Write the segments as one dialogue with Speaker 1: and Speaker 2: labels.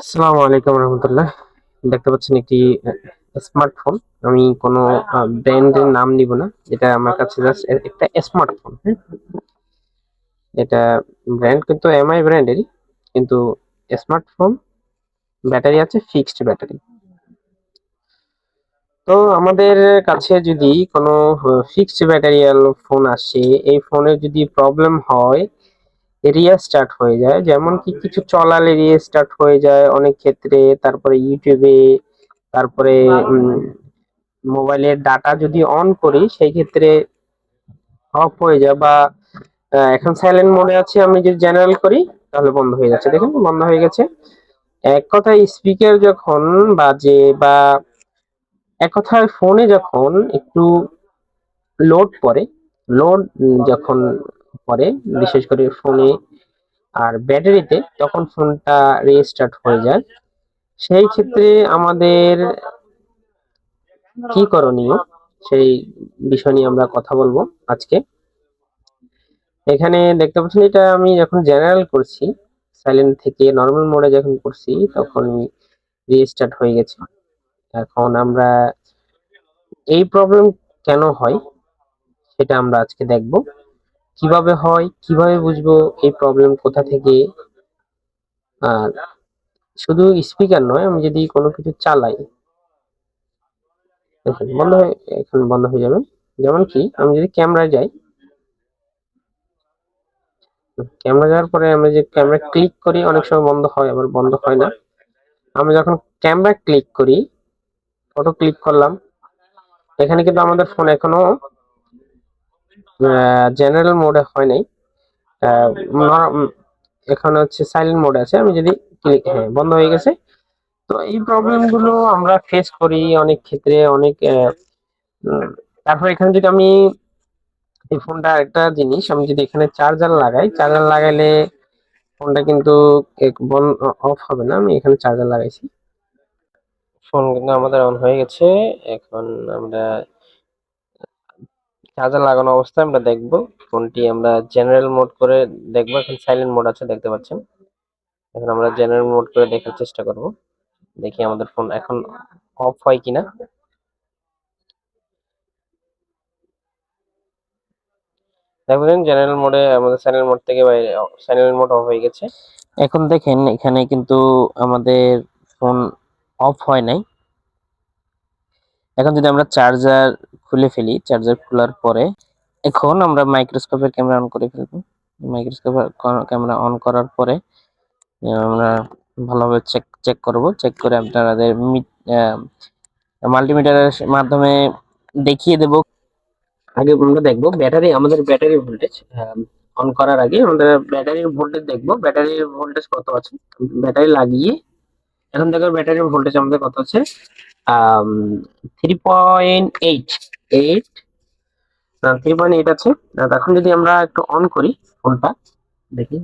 Speaker 1: আসসালামু আলাইকুম রহমতুল্লাহ। দেখতে পাচ্ছেন একটি স্মার্টফোন। আমি কোনো ব্র্যান্ডের নাম নিব না, এটা আমার কাছে জাস্ট একটা স্মার্টফোন। হ্যাঁ, এটা ব্র্যান্ড কিন্তু এমআই ব্র্যান্ডেরই, কিন্তু স্মার্টফোন। ব্যাটারি আছে ফিক্সড ব্যাটারি। তো আমাদের কাছে যদি কোনো ফিক্সড ব্যাটারিয়াল ফোন আসে, এই ফোনে যদি প্রবলেম হয়, রিস্টার্ট হয়ে যায়, যেমন কি কিছু চলালে রিস্টার্ট হয়ে যায় অনেক ক্ষেত্রে, তারপরে ইউটিউবে, তারপরে মোবাইলের ডাটা যদি অন করি সেই ক্ষেত্রে অফ হয়ে যায়, বা এখন সাইলেন্ট মোডে আছে, আমি যদি জেনারেল করি তাহলে বন্ধ হয়ে যাচ্ছে। দেখেন বন্ধ হয়ে গেছে। এক কথায় স্পিকার যখন বাজে, বা এক কথায় ফোনে যখন একটু লোড পড়ে, লোড যখন পড়ে, বিশেষ করে ফোনে আর ব্যাটারিতে, তখন ফোনটা রিস্টার্ট হয়ে যায়। সেই ক্ষেত্রে আমাদের কি করণীয়, সেই বিষয় নিয়ে আমরা কথা বলবো আজকে। এখানে দেখতে পাচ্ছেন, এটা আমি যখন জেনারেল করছি, সাইলেন্ট থেকে নর্মাল মোডে যখন করছি, তখন রিস্টার্ট হয়ে গেছে। এখন আমরা এই প্রবলেম কেন হয় সেটা আমরা আজকে দেখব। কিভাবে হয়, কিভাবে বুঝবো এই প্রবলেম কোথা থেকে। আর শুধু স্পিকার নয়, আমি যদি কোনো কিছু চালাই, দেখেন বন্ধ হয়ে, এখন বন্ধ হয়ে যাবে। যেমন কি আমি যদি ক্যামেরায় যাই, ক্যামেরা যাওয়ার পরে আমরা যে ক্যামেরা ক্লিক করি, অনেক সময় বন্ধ হয় আবার বন্ধ হয় না। আমরা যখন ক্যামেরা ক্লিক করি, ফটো ক্লিক করলাম, এখানে কিন্তু আমাদের ফোন এখনো জেনারেল মোডে হয় নাই। আহ, এখন হচ্ছে সাইলেন্ট মোডে আছে। আমি যদি ক্লিক, হ্যাঁ বন্ধ হয়ে গেছে। তো এই প্রবলেম গুলো আমরা ফেস করি অনেক ক্ষেত্রে, অনেক তারপর এখানে যদি আমি এই ফোনটা, একটা জিনিস, আমি যদি এখানে চার্জার লাগাই, চার্জার লাগাইলে ফোনটা কিন্তু অফ হবে না। আমি এখানে চার্জার লাগাইছি, ফোন কিন্তু আমাদের অন হয়ে গেছে। এখন আমরা চার্জার লাগানো অবস্থায় আমরা দেখব ফোনটি, আমরা জেনারেল মোড করে দেখবো। এখন সাইলেন্ট মোড আছে দেখতে পাচ্ছেন। এখন আমরা জেনারেল মোড করে দেখার চেষ্টা করব, দেখি আমাদের ফোন এখন অফ হয় কিনা। দেখবেন জেনারেল মোডে, আমাদের সাইলেন্ট মোড থেকে সাইলেন্ট মোড অফ হয়ে গেছে। এখন দেখেন এখানে কিন্তু আমাদের ফোন অফ হয় নাই। এখন যদি আমরা চার্জার খুলে ফেলি, চার্জার খোলার পরে এখন আমরা মাইক্রোস্কোপের ক্যামেরা অন করে ফেলবো। মাইক্রোস্কোপের ক্যামেরা অন করার পরে আমরা ভালোভাবে চেক চেক করব। চেক করে আপনাদের মাল্টিমিটারের মাধ্যমে দেখিয়ে দেব। আগে আমরা দেখবো ব্যাটারি, আমাদের ব্যাটারি ভোল্টেজ অন করার আগে আমাদের ব্যাটারির ভোল্টেজ দেখবো, ব্যাটারির ভোল্টেজ কত আছে। ব্যাটারি লাগিয়ে এখন দেখো ব্যাটারির ভোল্টেজ আমাদের কত আছে, 3.8, 3.8 আছে। এখন যদি আমরা একটু অন করি ফোনটা, দেখি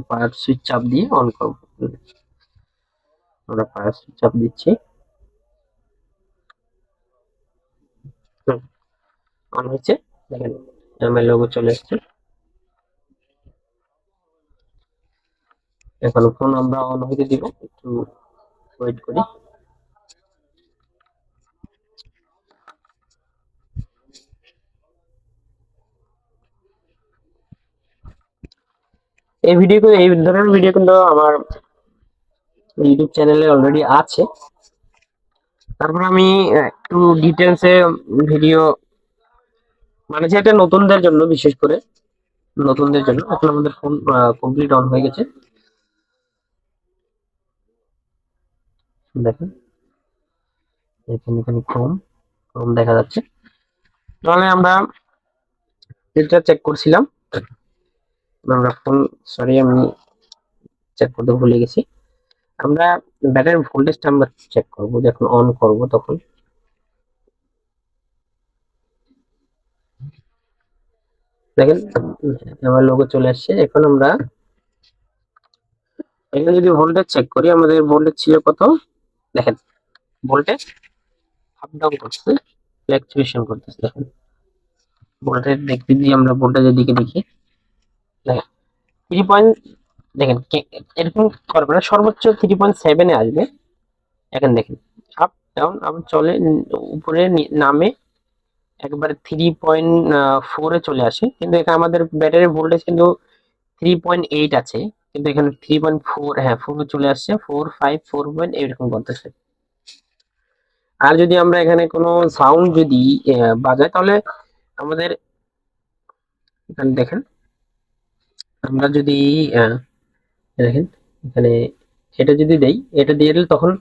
Speaker 1: পাওয়ার সুইচ চাপ দিয়ে অন করবো। আমরা পাওয়ার সুইচ চাপ দিচ্ছি, অন হয়েছে। দেখেন আমার লোগো চলে এসছে। এখন ফোন আমরা অন হইতে দিব, একটু ওয়েট করি। এই ধরনের ভিডিও কিন্তু আমার ইউটিউব চ্যানেলে অলরেডি আছে। তারপর আমি একটু ডিটেলসে ভিডিও, মানে যেটা নতুনদের জন্য, বিশেষ করে নতুনদের জন্য। এখন আমাদের ফোন কমপ্লিট অন হয়ে গেছে। দেখেন এখানে এখানে ক্রোম ক্রোম দেখা যাচ্ছে। তাহলে আমরা এটা চেক করছিলাম, আমরা ফোন, সরি আমি চেক করতে ভুলে গেছি। আমরা ব্যাটারি ভোল্টেজটা আমরা চেক করবো, যখন অন করব তখন দেখেন আমার লোগো চলে আসছে। এখন আমরা এখানে যদি ভোল্টেজ চেক করি, আমাদের ভোল্টেজ ছিল কত, দেখেন ভোল্টেজ আপ ডাউন করছে, ফ্লাকচুয়েশন করতেছে। দেখেন ভোল্টেজ দেখতে, যদি আমরা ভোল্টেজের দিকে দেখি, দেখেন দেখেন এরকম করবে না, সর্বোচ্চ 3.7 আসবে। এখন দেখেন আপ ডাউন আবার চলে, উপরে নামে একবারে 3.4 চলে আসে, কিন্তু এখানে আমাদের ব্যাটারি ভোল্টেজ কিন্তু 3.8 আছে, কিন্তু এখানে 3.4, হ্যাঁ 4 চলে আসছে, 4 5 4 এরকম করতেছে। আর যদি আমরা এখানে কোনো সাউন্ড যদি বাজাই, তাহলে আমাদের এখানে দেখেন, আমরা যদি দেখেন এখানে এটা যদি দেই, এটা দিয়ে দিলে তখন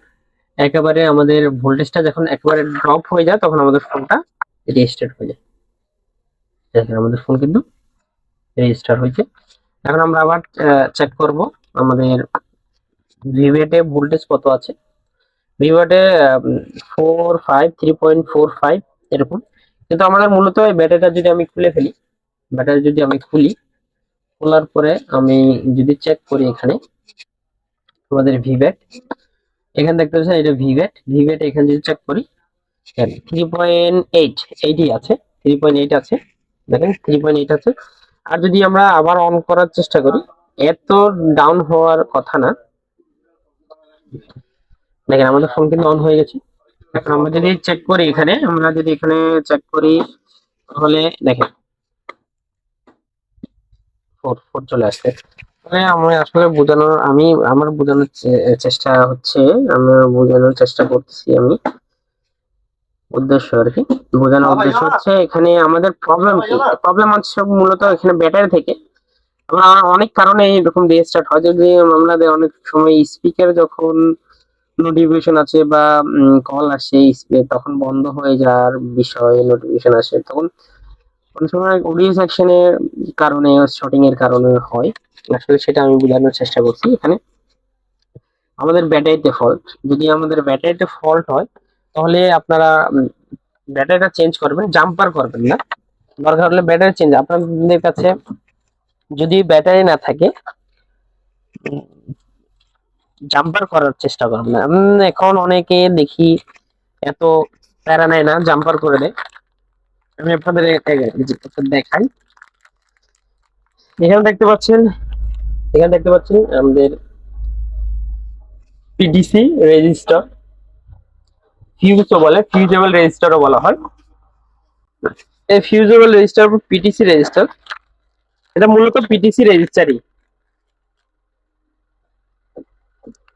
Speaker 1: একেবারে আমাদের ভোল্টেজটা যখন একেবারে ড্রপ হয়ে যায়, তখন আমাদের ফোনটা রেজিস্টার্ট হয়ে যায়। দেখেন আমাদের ফোন কিন্তু রেজিস্টার হয়েছে। এখন আমরা আবার চেক করব আমাদের ভিভেটে ভোল্টেজ কত আছে। ভিভোতে 3.45 এরকম, কিন্তু আমাদের মূলত এই ব্যাটারিটা যদি আমি খুলে ফেলি, ব্যাটারি যদি আমি খুলি, খোলার পরে আমি যদি চেক করি এখানে আমাদের ভিভ্যাট, এখানে দেখতে পাচ্ছেন এটা ভিভ্যাট, ভিভ্যাট এখানে যদি চেক করি 3.8 এইটি আছে, 3.8 আছে, দেখেন 3.8 আছে। আর যদি আমরা আবার অন করার চেষ্টা করি, এত ডাউন হওয়ার কথা না, দেখেন আমাদের ফোন কিন্তু অন হয়ে গেছে। এখন আমরা যদি চেক করি এখানে, আমরা যদি এখানে চেক করি, তাহলে দেখেন 4 চলে আসছে। মানে আমি আসলে বোঝানোর, আমার বোঝানোর চেষ্টা হচ্ছে, আমার বোঝানোর চেষ্টা করতেছি আমি, উদ্দেশ্য আর কি, বোঝানোর উদ্দেশ্য হচ্ছে এখানে আমাদের প্রবলেম কি, প্রবলেম হচ্ছে মূলত এখানে ব্যাটারি থেকে। আমরা অনেক কারণে এরকম রিস্টার্ট হয়, যদি আমাদের অনেক সময় স্পিকার যখন নোটিফিকেশন আছে বা কল আসে, তখন বন্ধ হয়ে যাওয়ার বিষয়ে নোটিফিকেশন আসে, তখন অনেক সময় অডিও সেকশনের কারণে, শর্টিং এর কারণে হয়। আসলে সেটা আমি বোঝানোর চেষ্টা করছি এখানে। আমাদের ব্যাটারিতে ফল্ট, যদি আমাদের ব্যাটারিতে ফল্ট হয়, তাহলে আপনারা ব্যাটারিটা চেঞ্জ করবেন, জাম্পার করবেন না। দরকার হলে ব্যাটারি চেঞ্জ, আপনাদের কাছে যদি ব্যাটারি না থাকে, জাম্পার করার চেষ্টা করবেন না। এখন অনেকে দেখি এত প্যারা নেয় না, জাম্পার করে দেয়। আমি আপনাদের দেখাই, এখানে দেখতে পাচ্ছেন, এখানে দেখতে পাচ্ছেন আমাদের পিডিসি রেজিস্টার, ফিউজও বলে, ফিউজেবল রেজিস্টারও বলা হয়। এই ফিউজেবল রেজিস্টার, পিটিসি রেজিস্টার, এটা মূলত পিটিসি রেজিস্টারই,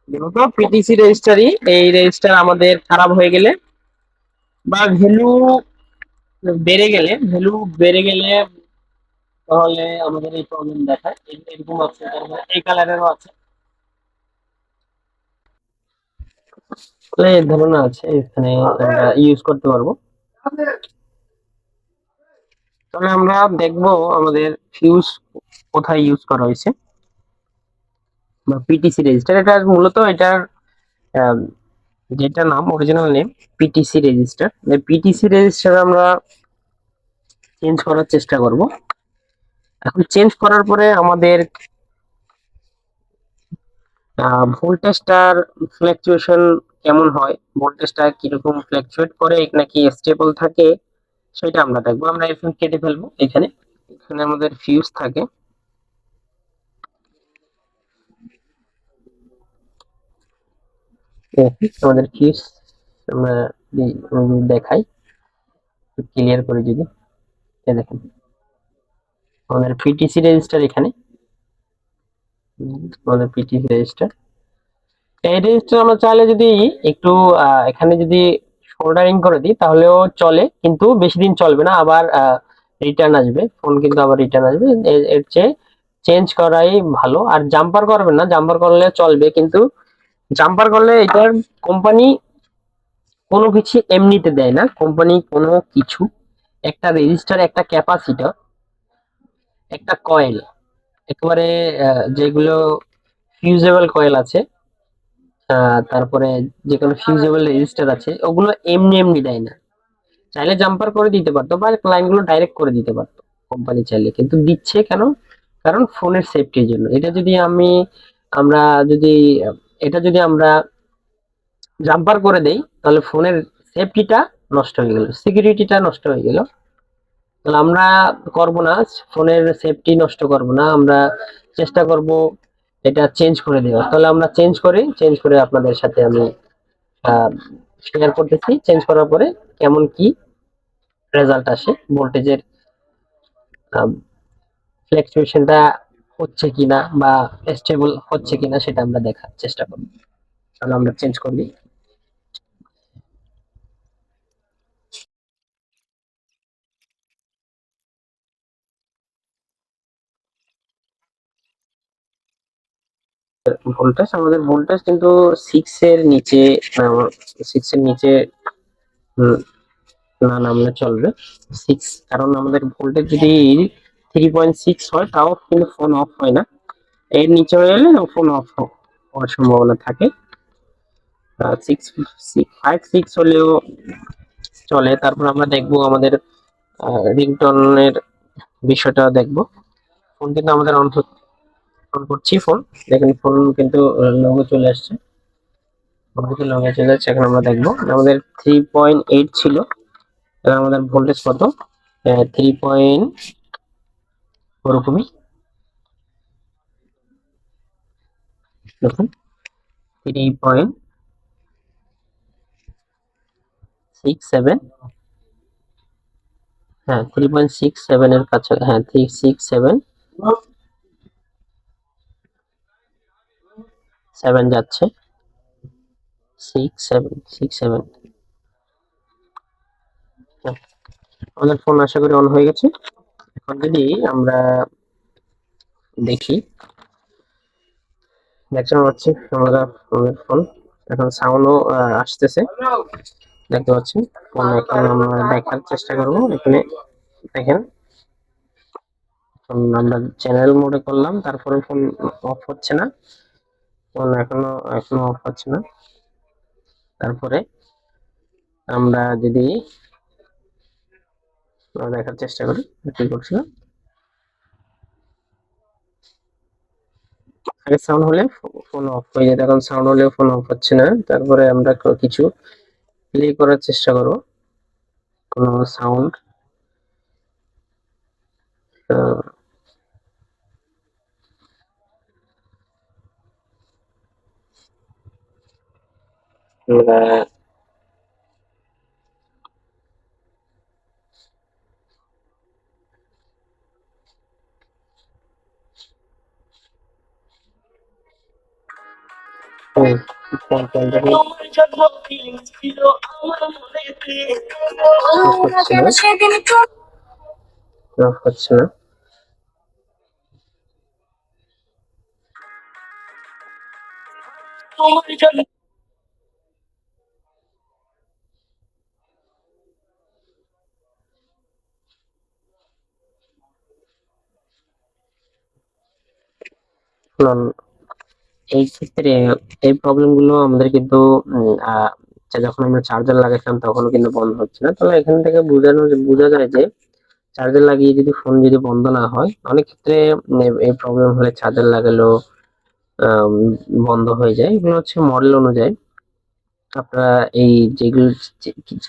Speaker 1: মূলত পিটিসি রেজিস্টারই। এই রেজিস্টার আমাদের খারাপ হয়ে গেলে বা ভ্যালু বেড়ে গেলে তাহলে আমাদের এই প্রবলেম দেখায়। এরকম আছে, তারপরে এই কালারেরও আছে, এই ধরনের আছে, এখানে আমরা ইউজ করতে পারবো। তাহলে আমরা দেখবো আমাদের ফিউজ কোথায় ইউজ করা হয়েছে, বা পিটিসি রেজিস্টার, এটা মূলত এটার আহ, যেটা নাম, original name PTC register. PTC register আমরা চেঞ্জ করার চেষ্টা করব। এখন চেঞ্জ করার পরে আমাদের ভোল্টেজটার ফ্ল্যাকচুয়েশন কেমন হয়, ভোল্টেজটা কিরকম ফ্ল্যাকচুয়েট করে নাকি স্টেবল থাকে, সেটা আমরা দেখবো। আমরা এখন কেটে ফেলবো এখানে, এখানে আমাদের ফিউজ থাকে, আমাদের ফিউজ আমরা দেখাই, ক্লিয়ার করে যদি, দেখেন আমাদের পিটিসি রেজিস্টার এখানে, আমাদের পিটিসি রেজিস্টার, এই রেজিস্টার আমরা চাইলে যদি একটু এখানে যদি সোল্ডারিং করে দিই তাহলেও চলে, কিন্তু বেশি দিন চলবে না, আবার রিটার্ন আসবে ফোন, কিন্তু আবার রিটার্ন আসবে। এর চেয়ে চেঞ্জ করাই ভালো। আর জাম্পার করবেন না, জাম্পার করলে চলবে, কিন্তু জাম্পার করলে এটার কোম্পানি কোনো কিছু এমনিতে দেয় না, কোম্পানি কোনো কিছু, একটা রেজিস্টার, একটা ক্যাপাসিটর, একটা কয়েল, একেবারে যেগুলো ফিউজেবল কয়েল আছে, তারপরে যে কোনো ফিউজেবল রেজিস্টার আছে, ওগুলো এমনি এমনি দেয় না। চাইলে জাম্পার করে দিতে পারতো বা লাইনগুলো ডাইরেক্ট করে দিতে পারতো কোম্পানি চাইলে, কিন্তু দিচ্ছে কেন? কারণ ফোনের সেফটির জন্য। আমরা যদি এটা যদি আমরা জাম্পার করে দেই, তাহলে ফোনের সেফটিটা নষ্ট হয়ে গেল, সিকিউরিটিটা নষ্ট হয়ে গেল। তাহলে আমরা করব না, ফোনের সেফটি নষ্ট করব না, আমরা চেষ্টা করব এটা চেঞ্জ করে দেওয়া। তাহলে আমরা চেঞ্জ করে আপনাদের সাথে আমি শেয়ার করতেছি। চেঞ্জ করার পরে কেমন কি রেজাল্ট আসে, ভোল্টেজের ফ্লাকচুয়েশনটা হচ্ছে কিনা বা স্টেবল হচ্ছে কিনা সেটা আমরা দেখার চেষ্টা করব। তাহলে আমরা চেঞ্জ করে দিই। আমাদের ভোল্টেজ কিন্তু 6 এর নিচে, 6 এর নিচে না নামলে চলবে। 6, কারণ আমাদের ভোল্টেজ যদি 3.6 হয় তাও কিন্তু ফোন অফ হয় না। এর নিচে হয়ে গেলে ফোন অফ হওয়ার সম্ভাবনা থাকে। 5-6 হলেও চলে। তারপর আমরা দেখবো আমাদের রিংটনের বিষয়টা দেখবো। ফোন কিন্তু আমাদের অন করছি, ফোন দেখেন, ফোন কিন্তু লোগো চলে আসছে, লোগো চলে আসছে। এখন আমরা দেখবো আমাদের 3.8 ছিল, এখন আমাদের ভোল্টেজ কত, 3. ওরকমই দেখুন, 3.67, হ্যাঁ 3.67 এর কাছে, হ্যাঁ 3.67 যাচ্ছে, 6.7 আমাদের ফোন আশা করি অন হয়ে গেছে। এখন যদি আমরা দেখি, দেখতে পাচ্ছি আমরা ফোনের ফোন এখন সাউন্ডও আসতেছে, দেখতে পাচ্ছি ফোন। এখন আমরা দেখার চেষ্টা করবো। এখানে দেখেন, আমরা চ্যানেল মোডে করলাম, তারপরে ফোন অফ হচ্ছে না, ফোন এখনো অফ হচ্ছে না। তারপরে আমরা যদি দেখার চেষ্টা করি কি করছিল, আগে সাউন্ড হলে ফোন অফ হয়ে যায়, এখন সাউন্ড হলেও ফোন অফ হচ্ছে না। তারপরে আমরা কিছু প্লে করার চেষ্টা করব, কোনো সাউন্ড। আমরা ফোন হচ্ছে না। এই ক্ষেত্রে এই প্রবলেম গুলো আমাদের কিন্তু যখন আমরা চার্জার লাগাইছিলাম তখন কিন্তু বন্ধ হচ্ছে না। তাহলে এখান থেকে বোঝা যায় যে চার্জার লাগিয়ে যদি ফোন যদি বন্ধ না হয়, অনেক ক্ষেত্রে এই প্রবলেম হলে চার্জার লাগালেও আম, বন্ধ হয়ে যায়। এগুলো হচ্ছে মডেল অনুযায়ী। আপনারা এই যেগুলো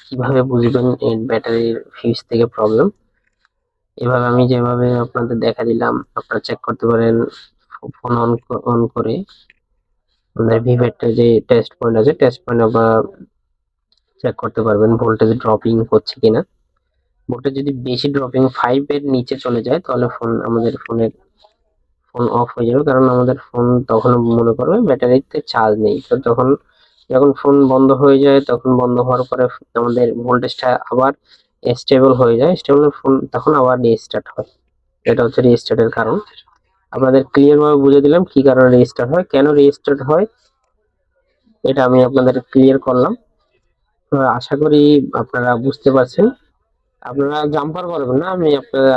Speaker 1: কিভাবে বুঝবেন ব্যাটারির ফিউজ থেকে প্রবলেম, এভাবে আমি যেভাবে আপনাদের দেখা দিলাম আপনারা চেক করতে পারেন। ফোন অন করে আমাদের ভিভেটটা যে টেস্ট পয়েন্ট আছে, টেস্ট পয়েন্ট আবার চেক করতে পারবেন ভোল্টেজ ড্রপিং হচ্ছে কিনা। ভোল্টেজ যদি বেশি ড্রপিং 5 এর নিচে চলে যায় তাহলে আমাদের ফোন অফ হয়ে যাবে, কারণ আমাদের ফোন তখন মনে করবে ব্যাটারিতে চার্জ নেই। তো যখন ফোন বন্ধ হয়ে যায়, তখন বন্ধ হওয়ার পরে আমাদের ভোল্টেজটা আবার স্টেবল হয়ে যায়, স্টেবল ফোন তখন আবার রিস্টার্ট হয়। এটা হচ্ছে রিস্টার্টের কারণ। আপনাদের ক্লিয়ার ভাবে বুঝে দিলাম কি কারণে রিস্টার্ট হয়, কেন রিস্টার্ট হয়, এটা আমি আপনাদের ক্লিয়ার করলাম। আশা করি আপনারা বুঝতে পারছেন। আপনারা জাম্পার করবেন না, আমি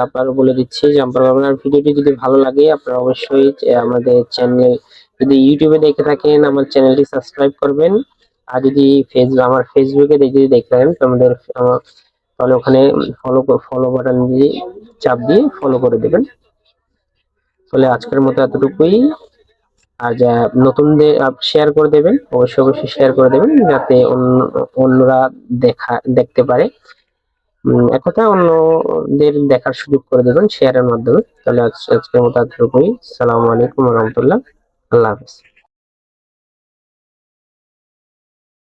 Speaker 1: আপনারা বলে দিচ্ছি জাম্পার করবেন। আর ভিডিওটি যদি ভালো লাগে আপনারা অবশ্যই আমাদের চ্যানেল, যদি ইউটিউবে দেখে থাকেন আমার চ্যানেলটি সাবস্ক্রাইব করবেন। আর যদি আমার ফেসবুকে যদি দেখে থাকেন তাহলে ওখানে ফলো বাটন দিয়ে চাপ দিয়ে ফলো করে দেবেন। তাহলে আজকের মতো এতটুকুই। আর যা নতুনদের শেয়ার করে দেবেন, অবশ্যই শেয়ার করে দেবেন, যাতে অন্যরা দেখতে পারে। এক কথায় অন্যদের দেখার সুযোগ করে দেবেন শেয়ারের মাধ্যমে। তাহলে আজকের মতো এতটুকুই। আসসালামু আলাইকুম রহমতুল্লাহ। আল্লাহ হাফেজ।